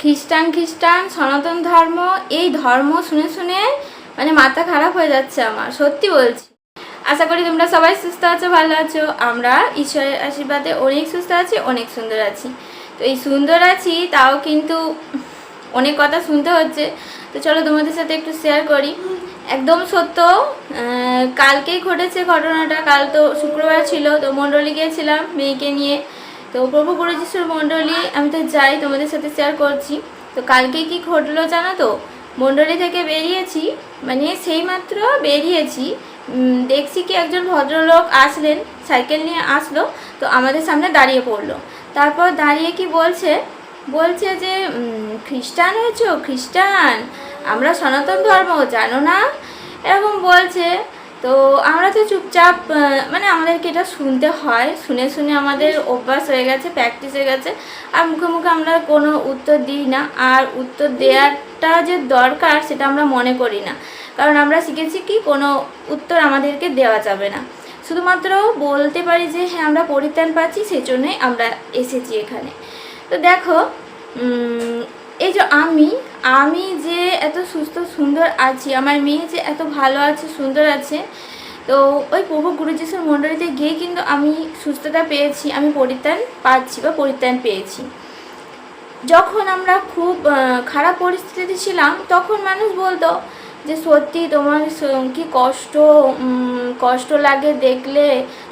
খ্রিস্টান সনাতন ধর্ম, এই ধর্ম শুনে শুনে মানে মাথা খারাপ হয়ে যাচ্ছে আমার, সত্যি বলছি। আশা করি তোমরা সবাই সুস্থ আছো, ভালো আছো। আমরা ঈশ্বরের আশীর্বাদে অনেক সুস্থ আছি, অনেক সুন্দর আছি। তো এই সুন্দর আছি তাও কিন্তু অনেক কথা শুনতে হচ্ছে। তো চলো তোমাদের সাথে একটু শেয়ার করি। একদম সত্য, কালকেই ঘটেছে ঘটনাটা। কাল তো শুক্রবার ছিল, তো মণ্ডলী গিয়েছিলাম মেয়েকে নিয়ে। তো প্রভু গুরু যিশুর মণ্ডলী আমি তো যাই, তোমাদের সাথে শেয়ার করছি। তো কালকে কি ঘটলো জানো তো? মণ্ডলী থেকে বেরিয়েছি, মানে সেই মাত্র বেরিয়েছি, দেখছি কি একজন ভদ্রলোক আসলেন, সাইকেল নিয়ে আসলো, তো আমাদের সামনে দাঁড়িয়ে পড়লো। তারপর দাঁড়িয়ে কি বলছে, বলছে যে খ্রিস্টান হয়েছো, খ্রিস্টান, আমরা সনাতন ধর্ম জানো না, এরকম বলছে। তো আমরা তো চুপচাপ, মানে আমাদেরকে এটা শুনতে হয়, শুনে শুনে আমাদের অভ্যাস হয়ে গেছে, প্র্যাকটিস হয়ে গেছে। আর মুখে মুখে আমরা কোনো উত্তর দিই না, আর উত্তর দেওয়াটা যে দরকার সেটা আমরা মনে করি না। কারণ আমরা শিখেছি কি কোনো উত্তর আমাদেরকে দেওয়া যাবে না, শুধুমাত্র বলতে পারি যে হ্যাঁ আমরা পরিত্রাণ পাচ্ছি, সেই জন্যই আমরা এসেছি এখানে। তো দেখো, এই যে আমি যে এত সুস্থ সুন্দর আছি, আমার মেয়ে যে এত ভালো আছে, সুন্দর আছে, তো ওই প্রভু গুরু যিশুর মণ্ডলীতে গিয়ে কিন্তু আমি সুস্থতা পেয়েছি, আমি পরিত্রাণ পাচ্ছি বা পরিত্রাণ পেয়েছি। যখন আমরা খুব খারাপ পরিস্থিতিতে ছিলাম, তখন মানুষ বলতো যে সত্যি তোমার কি কষ্ট লাগে দেখলে,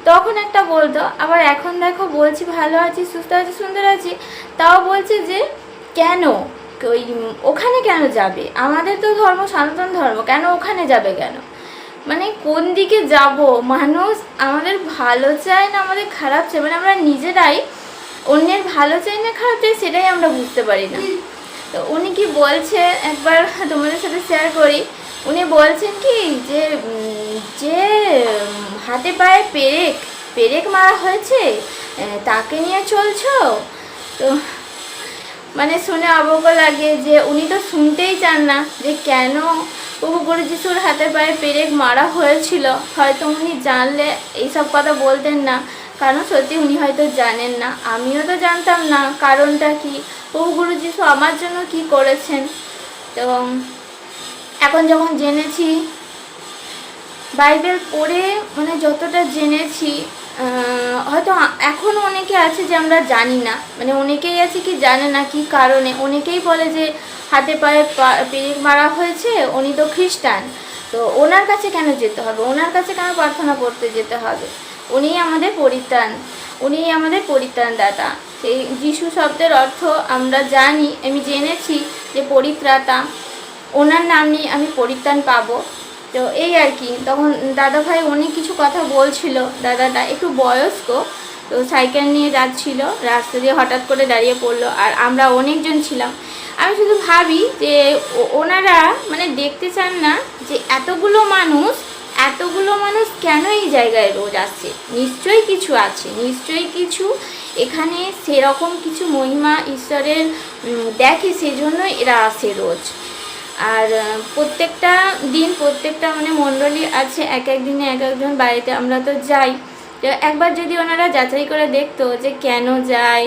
তখন একটা বলতো। আবার এখন দেখো বলছি ভালো আছি, সুস্থ আছি, সুন্দর আছি, তাও বলছে যে কেন ওই ওখানে কেন যাবে, আমাদের তো ধর্ম সনাতন ধর্ম, কেন ওখানে যাবে কেন? মানে কোন দিকে যাব? মানুষ আমাদের ভালো চায় না আমাদের খারাপ চায়, মানে আমরা নিজেরাই অন্যের ভালো চাই না খারাপ চাই, সেটাই আমরা বুঝতে পারি না। তো উনি কি বলছে একবার তোমাদের সাথে শেয়ার করি। উনি বলছেন কি যে যে হাতে পায়ে পেরেক মারা হয়েছে তাকে নিয়ে চলছো। তো মানে শুনে অবাক লাগে যে উনি তো শুনতেই চান না যে কেন প্রভু গুরু যিশুর হাতে পায়ে পেরেক মারা হয়েছিল। হয়তো উনি জানলে এইসব কথা বলতেন না, কারণ সত্যি উনি হয়তো জানেন না, আমিও তো জানতাম না কারণটা কি, প্রভু গুরু যিশু আমার জন্য কি করেছেন। তো এখন যখন জেনেছি, বাইবেল পড়ে মানে যতটা জেনেছি, হয়তো এখনও অনেকে আছে যে আমরা জানি না, মানে অনেকেই আছে কি জানে না কি কারণে। অনেকেই বলে যে হাতে পায়ে পেরেক মারা হয়েছে, উনি তো খ্রিস্টান, তো ওনার কাছে কেন যেতে হবে, ওনার কাছে কেন প্রার্থনা করতে যেতে হবে, উনিই আমাদের পরিত্রাণ, উনিই আমাদের পরিত্রাণদাতা। সেই যিশু শব্দের অর্থ আমরা জানি, আমি জেনেছি যে পরিত্রাতা, ওনার নাম নিয়ে আমি পরিত্রাণ পাবো। তো এই আর কি। তখন দাদা ভাই অনেক কিছু কথা বলছিল, দাদাটা একটু বয়স্ক, তো সাইকেল নিয়ে যাচ্ছিল, রাস্তা দিয়ে হঠাৎ করে দাঁড়িয়ে পড়লো, আর আমরা অনেকজন ছিলাম। আমি শুধু ভাবি যে ওনারা মানে দেখতে চান না যে এতগুলো মানুষ কেন এই জায়গায় রোজ আসছে। নিশ্চয়ই কিছু আছে, নিশ্চয়ই কিছু এখানে সেরকম কিছু মহিমা ঈশ্বরের দেখে, সেজন্য এরা আসে রোজ। আর প্রত্যেকটা দিন প্রত্যেকটা মানে মণ্ডলী আছে, এক এক দিনে এক একজন বাড়িতে আমরা তো যাই। তো একবার যদি ওনারা যাচাই করে দেখতো যে কেন যায়,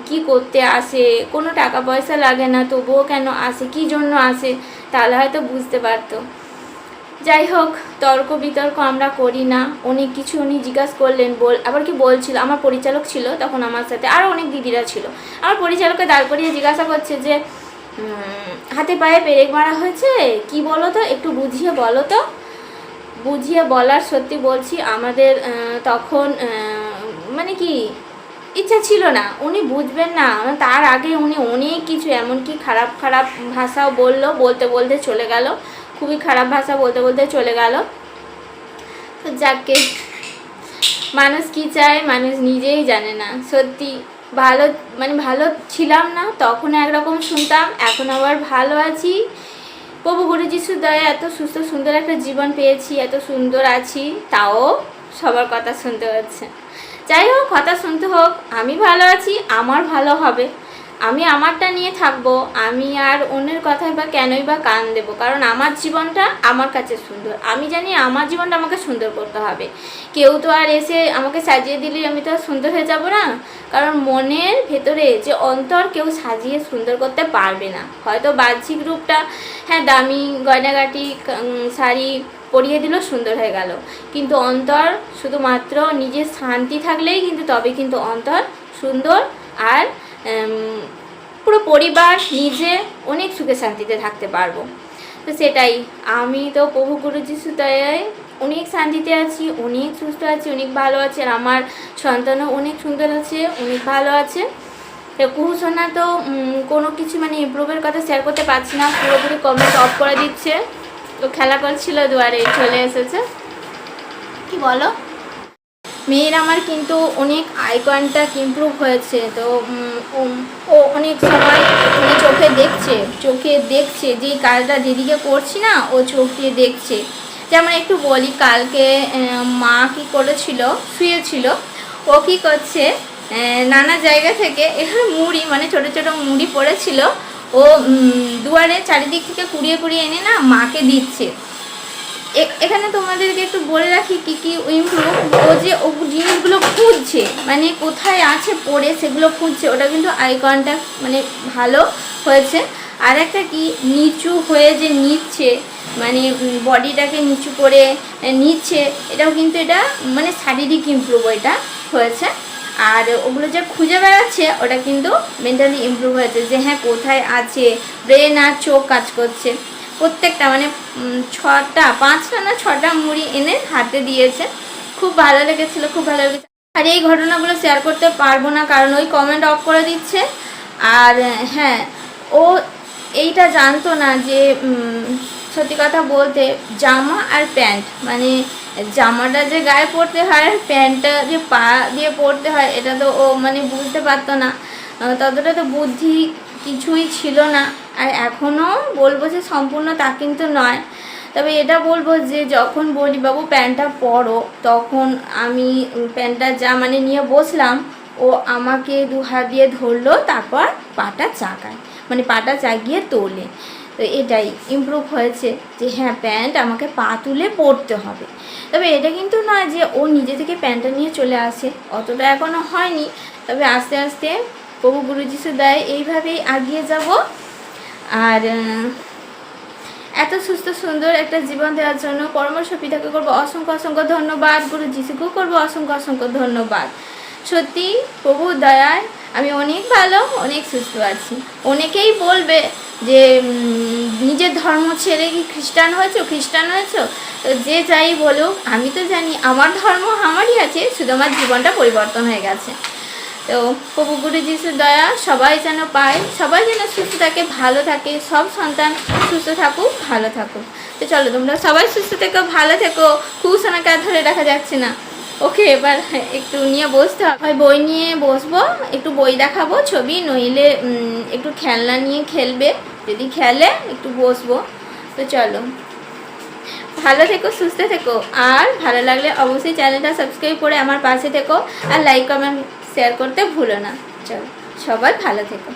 কি করতে আসে, কোনো টাকা পয়সা লাগে না তবুও কেন আসে, কী জন্য আসে, তাহলে হয়তো বুঝতে পারতো। যাই হোক, তর্ক বিতর্ক আমরা করি না। অনেক কিছু উনি জিজ্ঞাসা করলেন, আবার কি বলছিল, আমার পরিচালক ছিল তখন আমার সাথে, আরও অনেক দিদিরা ছিল। আমার পরিচালককে দাঁড় করিয়ে জিজ্ঞাসা করছে যে হাতে পায়ে পেরেক মারা হয়েছে, কি বলো তো, একটু বুঝিয়ে বলো তো। বুঝিয়ে বলার, সত্যি বলছি, আমাদের তখন মানে কি ইচ্ছা ছিল না, উনি বুঝবেন না। তার আগে উনি অনেক কিছু, এমনকি খারাপ খারাপ ভাষাও বলতে বলতে চলে গেল, খুবই খারাপ ভাষা বলতে বলতে চলে গেল। তো যাকে, মানুষ কি চায় মানুষ নিজেই জানে না। সত্যি ভালো ছিলাম না তখন, একরকম শুনতাম, এখন আবার ভালো আছি। প্রভু গুরু যিশুর দয়া এত সুস্থ সুন্দর একটা জীবন পেয়েছি, এত সুন্দর আছি, তাও সবার কথা শুনতে হচ্ছে। যাই হোক, কথা শুনতে হোক, আমি ভালো আছি, আমার ভালো হবে। আমি আমারটা নিয়ে থাকবো, আমি আর অন্যের কথায় বা কেনই বা কান দেবো, কারণ আমার জীবনটা আমার কাছে সুন্দর। আমি জানি আমার জীবনটা আমাকে সুন্দর করতে হবে। কেউ তো আর এসে আমাকে সাজিয়ে দিলেই আমি তো আর সুন্দর হয়ে যাব না, কারণ মনের ভেতরে যে অন্তর কেউ সাজিয়ে সুন্দর করতে পারবে না। হয়তো বাহ্যিক রূপটা হ্যাঁ দামি গয়নাগাটি শাড়ি পরিয়ে দিল সুন্দর হয়ে গেল, কিন্তু অন্তর শুধুমাত্র নিজের শান্তি থাকলেই কিন্তু তবে কিন্তু অন্তর সুন্দর, আর পুরো পরিবার নিজে অনেক সুখে শান্তিতে থাকতে পারবো। তো সেটাই, আমি তো প্রভু গুরু যিশু দয়ায় অনেক শান্তিতে আছি, অনেক সুস্থ আছি, অনেক ভালো আছে, আর আমার সন্তানও অনেক সুন্দর আছে, অনেক ভালো আছে। তো কুহুসোনা তো কোনো কিছু মানে ইমপ্রুভের কথা শেয়ার করতে পারছি না, পুরোপুরি কমেন্ট অফ করে দিচ্ছে। তো খেলা করছিল, দুয়ারে চলে এসেছে। কি বলো? মেয়ের আমার কিন্তু অনেক আই কন্ট্যাক্ট ইমপ্রুভ হয়েছে। তো ও অনেক সময় মানে চোখে দেখছে যে কাজটা যেদিকে করছি না, ও চোখ দিয়ে দেখছে। যেমন একটু বলি, কালকে মা কি করেছিল, শুয়েছিল, ও কি করছে, নানা জায়গা থেকে এখানে মুড়ি মানে ছোটো ছোটো মুড়ি পড়েছিল, ও দুয়ারে চারিদিক থেকে কুড়িয়ে কুড়িয়ে এনে না মাকে দিচ্ছে। এখানে তোমাদেরকে একটু বলে রাখি কী কী ইমপ্রুভ। ও যে ও জিনিসগুলো খুঁজছে, মানে কোথায় আছে পড়ে সেগুলো খুঁজছে, ওটা কিন্তু আই কন্ট্যাক্ট মানে ভালো হয়েছে। আর একটা কি, নিচু হয়ে যে নিচ্ছে, মানে বডিটাকে নিচু করে নিচ্ছে, এটাও কিন্তু এটা মানে শারীরিক ইমপ্রুভ এটা হয়েছে। আর ওগুলো যে খুঁজে বেড়াচ্ছে ওটা কিন্তু মেন্টালি ইমপ্রুভ হয়েছে, যে হ্যাঁ কোথায় আছে, ব্রেন আর চোখ কাজ করছে। প্রত্যেকটা মানে 5টা না 6টা মুড়ি এনে হাতে দিয়েছে, খুব ভালো লেগেছিলো, খুব ভালো লেগেছে। আর এই ঘটনাগুলো শেয়ার করতে পারবো না, কারণ ওই কমেন্ট অফ করে দিচ্ছে। আর হ্যাঁ, ও এইটা জানতো না যে সত্যি কথা বলতে জামা আর প্যান্ট, মানে জামাটা যে গায়ে পরতে হয়, প্যান্টটা যে পা দিয়ে পরতে হয়, এটা তো ও মানে বুঝতে পারতো না, ততটা তো বুদ্ধি কিছুই ছিল না। আর এখনও বলবো যে সম্পূর্ণ তা কিন্তু নয়, তবে এটা বলবো যে যখন বলি বাবু প্যান্টটা পরো, তখন আমি প্যান্টটা যা মানে নিয়ে বসলাম, ও আমাকে 2 হাত দিয়ে ধরলো, তারপর পাটা চাগায়, মানে পাটা চাগিয়ে তোলে। তো এটাই ইমপ্রুভ হয়েছে যে হ্যাঁ প্যান্ট আমাকে পা তুলে পরতে হবে। তবে এটা কিন্তু নয় যে ও নিজে থেকে প্যান্টটা নিয়ে চলে আসে, অতটা এখনও হয়নি। তবে আস্তে আস্তে প্রভু গুরু যিশু দয়ায় এইভাবেই এগিয়ে যাব। আর এত সুস্থ সুন্দর একটা জীবন দেওয়ার জন্য পরমেশ্বর পিতাকে করবো অসংখ্য অসংখ্য ধন্যবাদ, গুরু যিশুকেও করবো অসংখ্য অসংখ্য ধন্যবাদ। সত্যি প্রভুর দয়ায় আমি অনেক ভালো, অনেক সুস্থ আছি। অনেকেই বলবে যে নিজের ধর্ম ছেড়ে কি খ্রিস্টান হয়েছো, তো যে যাই বলুক, আমি তো জানি আমার ধর্ম আমারই আছে, শুধু আমার জীবনটা পরিবর্তন হয়ে গেছে। তো প্রভু গুরু যিশুর দয়া সবাই যেন পায়, সবাই যেন সুস্থ থাকে, ভালো থাকে, সব সন্তান সুস্থ থাকুক, ভালো থাকুক। তো চলো তোমরা সবাই সুস্থ থেকো, ভালো থেকো। কুহুসোনাকে আর ধরে রাখা যাচ্ছে না, ওকে এবার একটু নিয়ে বসতে হবে। বই নিয়ে বসবো, একটু বই দেখাবো, ছবি, নইলে একটু খেলনা নিয়ে খেলবে, যদি খেলে একটু বসবো। তো চলো, ভালো থেকো, সুস্থ থেকো, আর ভালো লাগলে অবশ্যই চ্যানেলটা সাবস্ক্রাইব করে আমার পাশে থেকো, আর লাইক কমেন্ট শেয়ার করতে ভুলো না। চলো সবাই ভালো থেকো।